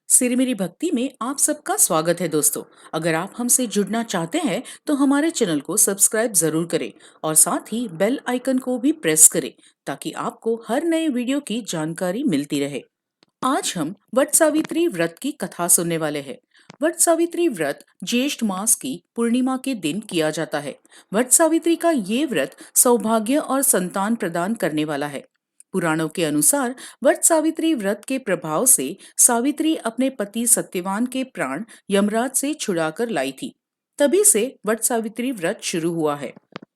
सिरमेरी भक्ति में आप सबका स्वागत है दोस्तों। अगर आप हमसे जुड़ना चाहते हैं तो हमारे चैनल को सब्सक्राइब जरूर करें और साथ ही बेल आइकन को भी प्रेस करें ताकि आपको हर नए वीडियो की जानकारी मिलती रहे। आज हम वट सावित्री व्रत की कथा सुनने वाले हैं। वट सावित्री व्रत ज्येष्ठ मास की पूर्णिमा के दिन किया जाता है। वट सावित्री का ये व्रत सौभाग्य और संतान प्रदान करने वाला है। पुराणों के अनुसार वट सावित्री व्रत के प्रभाव से सावित्री अपने पति सत्यवान के प्राण यमराज से छुड़ाकर लाई थी। तभी से वट सावित्री व्रत शुरू हुआ है।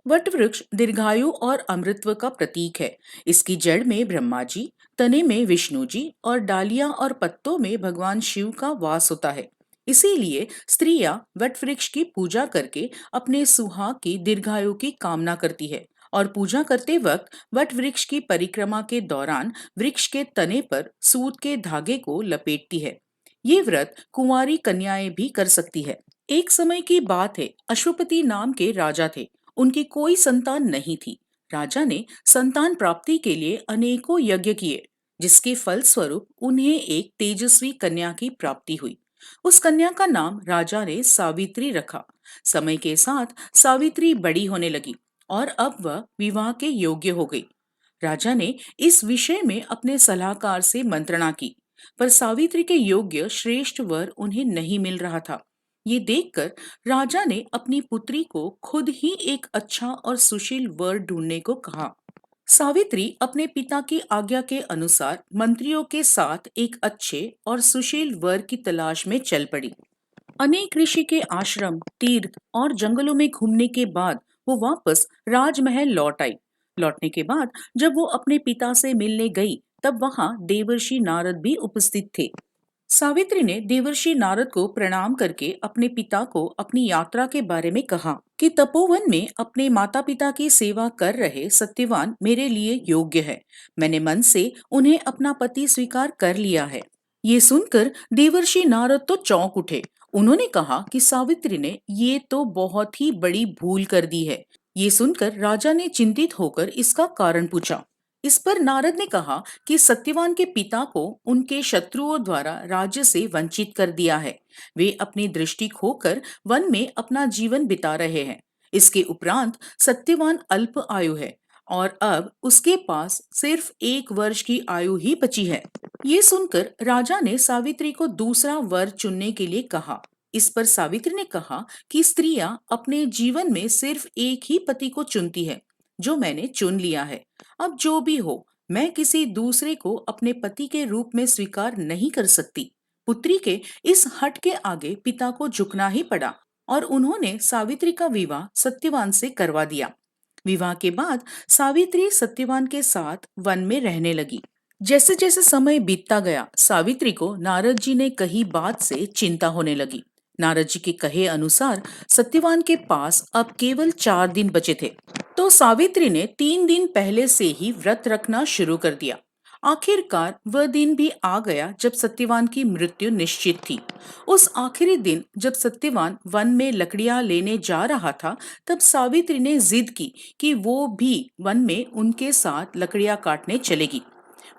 वट वृक्ष दीर्घायु और अमृतत्व का प्रतीक है। इसकी जड़ में ब्रह्मा जी, तने में विष्णु जी और डालियां और पत्तों में भगवान शिव का वास होता है। इसीलिए स्त्रियां वट वृक्ष की पूजा करके अपने सुहाग की दीर्घायु की कामना करती है और पूजा करते वक्त वट वृक्ष की परिक्रमा के दौरान वृक्ष के तने पर सूत के धागे को लपेटती है। ये व्रत कुंवारी कन्याएं भी कर सकती है। एक समय की बात है, अश्वपति नाम के राजा थे। उनकी कोई संतान नहीं थी। राजा ने संतान प्राप्ति के लिए अनेकों यज्ञ किए, जिसके फल स्वरूप उन्हें एक तेजस्वी कन्या की प्राप्ति हुई। उस कन्या का नाम राजा ने सावित्री रखा। समय के साथ सावित्री बड़ी होने लगी और अब वह विवाह के योग्य हो गई। राजा ने इस विषय में अपने सलाहकार से मंत्रणा की, पर सावित्री के योग्य श्रेष्ठ वर उन्हें नहीं मिल रहा था। ये देखकर राजा ने अपनी पुत्री को खुद ही एक अच्छा और सुशील वर ढूंढने को कहा। सावित्री अपने पिता की आज्ञा के अनुसार मंत्रियों के साथ एक अच्छे और सुशील वर की तलाश में चल पड़ी। अनेक ऋषि के आश्रम, तीर्थ और जंगलों में घूमने के बाद वो वापस राजमहल लौट आई। लौटने के बाद जब वो अपने पिता से मिलने गई, तब वहां देवर्षि नारद भी उपस्थित थे। सावित्री ने देवर्षि नारद को प्रणाम करके अपने पिता को अपनी यात्रा के बारे में कहा कि तपोवन में अपने माता पिता की सेवा कर रहे सत्यवान मेरे लिए योग्य है। मैंने मन से उन्हें अपना पति स्वीकार कर लिया है। ये सुनकर देवर्षि नारद तो चौंक उठे। उन्होंने कहा कि सावित्री ने ये तो बहुत ही बड़ी भूल कर दी है। ये सुनकर राजा ने चिंतित होकर इसका कारण पूछा। इस पर नारद ने कहा कि सत्यवान के पिता को उनके शत्रुओं द्वारा राज्य से वंचित कर दिया है। वे अपनी दृष्टि खोकर वन में अपना जीवन बिता रहे हैं। इसके उपरांत सत्यवान अल्प आयु है और अब उसके पास सिर्फ 1 वर्ष की आयु ही बची है। ये सुनकर राजा ने सावित्री को दूसरा वर चुनने के लिए कहा। इस पर सावित्री ने कहा कि स्त्रियां अपने जीवन में सिर्फ एक ही पति को चुनती है, जो मैंने चुन लिया है। अब जो भी हो, मैं किसी दूसरे को अपने पति के रूप में स्वीकार नहीं कर सकती। पुत्री के इस हट के आगे पिता को झुकना ही पड़ा और उन्होंने सावित्री का विवाह सत्यवान से करवा दिया। विवाह के बाद सावित्री सत्यवान के साथ वन में रहने लगी। जैसे जैसे समय बीतता गया, सावित्री को नारद जी ने कही बात से चिंता होने लगी। नारद जी के कहे अनुसार सत्यवान के पास अब केवल 4 दिन बचे थे। तो सावित्री ने 3 दिन पहले से ही व्रत रखना शुरू कर दिया। आखिरकार वह दिन भी आ गया जब सत्यवान की मृत्यु निश्चित थी। उस आखिरी दिन जब सत्यवान वन में लकड़ियां लेने जा रहा था, तब सावित्री ने जिद की कि वो भी वन में उनके साथ लकड़ियां काटने चलेगी।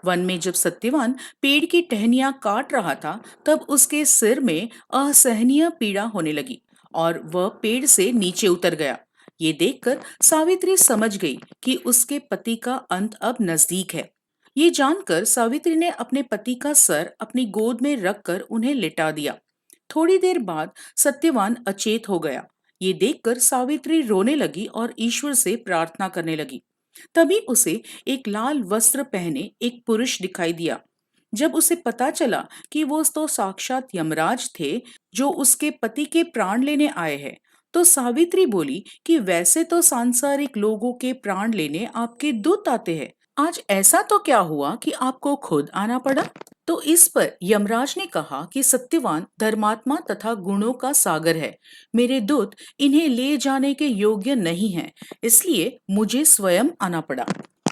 वन में जब सत्यवान पेड़ की टहनियां काट रहा था, तब उसके सिर में असहनीय पीड़ा होने लगी और वह पेड़ से नीचे उतर गया। ये देखकर सावित्री समझ गई कि उसके पति का अंत अब नजदीक है। ये जानकर सावित्री ने अपने पति का सर अपनी गोद में रखकर उन्हें लिटा दिया। थोड़ी देर बाद सत्यवान अचेत हो गया। ये देखकर सावित्री रोने लगी और ईश्वर से प्रार्थना करने लगी। तभी उसे एक लाल वस्त्र पहने एक पुरुष दिखाई दिया। जब उसे पता चला कि वो तो साक्षात यमराज थे, जो उसके पति के प्राण लेने आए हैं, तो सावित्री बोली कि वैसे तो सांसारिक लोगों के प्राण लेने आपके दूत आते हैं, आज ऐसा तो क्या हुआ कि आपको खुद आना पड़ा। तो इस पर यमराज ने कहा कि सत्यवान धर्मात्मा तथा गुणों का सागर है। मेरे दूत इन्हें ले जाने के योग्य नहीं हैं, इसलिए मुझे स्वयं आना पड़ा।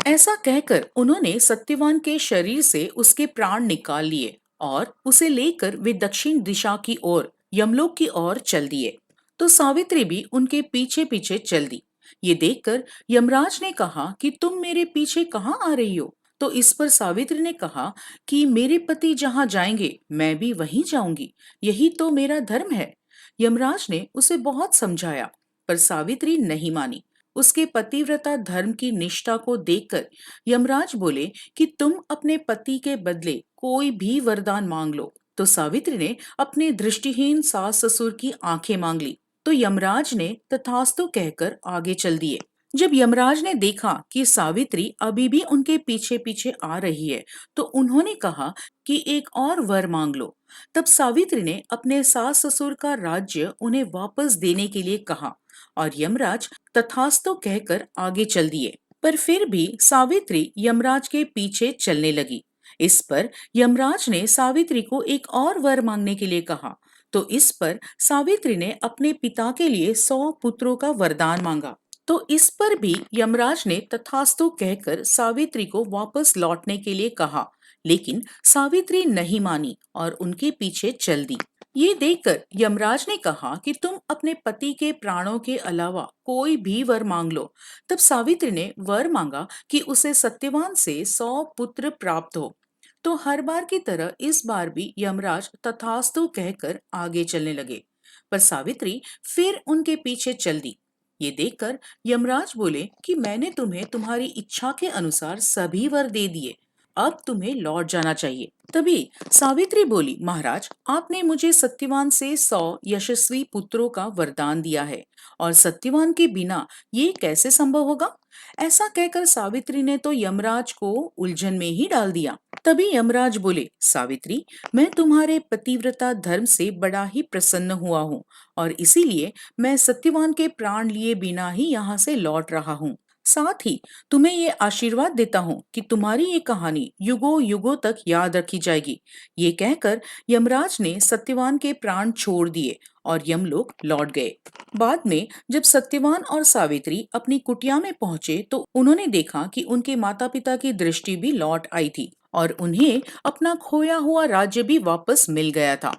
ऐसा कहकर उन्होंने सत्यवान के शरीर से उसके प्राण निकाल लिए और उसे लेकर वे दक्षिण दिशा की ओर यमलोक की ओर चल दिए। तो सावित्री भी उनके पीछे पीछे चल दी। ये देखकर यमराज ने कहा कि तुम मेरे पीछे कहाँ आ रही हो। तो इस पर सावित्री ने कहा कि मेरे पति जहां जाएंगे मैं भी वहीं जाऊंगी, यही तो मेरा धर्म है। यमराज ने उसे बहुत समझाया, पर सावित्री नहीं मानी। उसके पतिव्रता धर्म की निष्ठा को देखकर यमराज बोले कि तुम अपने पति के बदले कोई भी वरदान मांग लो। तो सावित्री ने अपने दृष्टिहीन सास ससुर की आंखें मांग ली। तो यमराज ने तथास्तु कहकर आगे चल दिए। जब यमराज ने देखा कि सावित्री अभी भी उनके पीछे पीछे आ रही है, तो उन्होंने कहा कि एक और वर मांग लो। तब सावित्री ने अपने सास ससुर का राज्य उन्हें वापस देने के लिए कहा और यमराज तथास्तु कहकर आगे चल दिए। पर फिर भी सावित्री यमराज के पीछे चलने लगी। इस पर यमराज ने सावित्री को एक और वर मांगने के लिए कहा। तो इस पर सावित्री ने अपने पिता के लिए 100 पुत्रों का वरदान मांगा। तो इस पर भी यमराज ने तथास्तु कहकर सावित्री को वापस लौटने के लिए कहा, लेकिन सावित्री नहीं मानी और उनके पीछे चल दी। ये देखकर यमराज ने कहा कि तुम अपने पति के प्राणों के अलावा कोई भी वर मांग लो। तब सावित्री ने वर मांगा कि उसे सत्यवान से 100 पुत्र प्राप्त हो। तो हर बार की तरह इस बार भी यमराज तथास्तु कहकर आगे चलने लगे, पर सावित्री फिर उनके पीछे चल दी। ये देखकर यमराज बोले कि मैंने तुम्हें तुम्हारी इच्छा के अनुसार सभी वर दे दिए, अब तुम्हें लौट जाना चाहिए। तभी सावित्री बोली, महाराज, आपने मुझे सत्यवान से 100 यशस्वी पुत्रों का वरदान दिया है और सत्यवान के बिना ये कैसे संभव होगा। ऐसा कहकर सावित्री ने तो यमराज को उलझन में ही डाल दिया। तभी यमराज बोले, सावित्री, मैं तुम्हारे पतिव्रता धर्म से बड़ा ही प्रसन्न हुआ हूँ और इसीलिए मैं सत्यवान के प्राण लिए बिना ही यहाँ से लौट रहा हूँ। साथ ही तुम्हें ये आशीर्वाद देता हूँ कि तुम्हारी ये कहानी युगों युगों तक याद रखी जाएगी। ये कहकर यमराज ने सत्यवान के प्राण छोड़ दिए और यमलोक लौट गए। बाद में जब सत्यवान और सावित्री अपनी कुटिया में पहुंचे तो उन्होंने देखा कि उनके माता पिता की दृष्टि भी लौट आई थी और उन्हें अपना खोया हुआ राज्य भी वापस मिल गया था।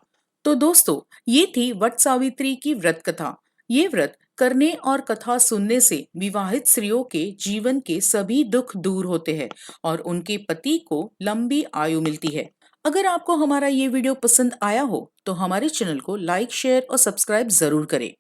तो दोस्तों, ये थी वट सावित्री की व्रत कथा। ये व्रत करने और कथा सुनने से विवाहित स्त्रियों के जीवन के सभी दुख दूर होते हैं और उनके पति को लंबी आयु मिलती है। अगर आपको हमारा ये वीडियो पसंद आया हो तो हमारे चैनल को लाइक, शेयर और सब्सक्राइब जरूर करें।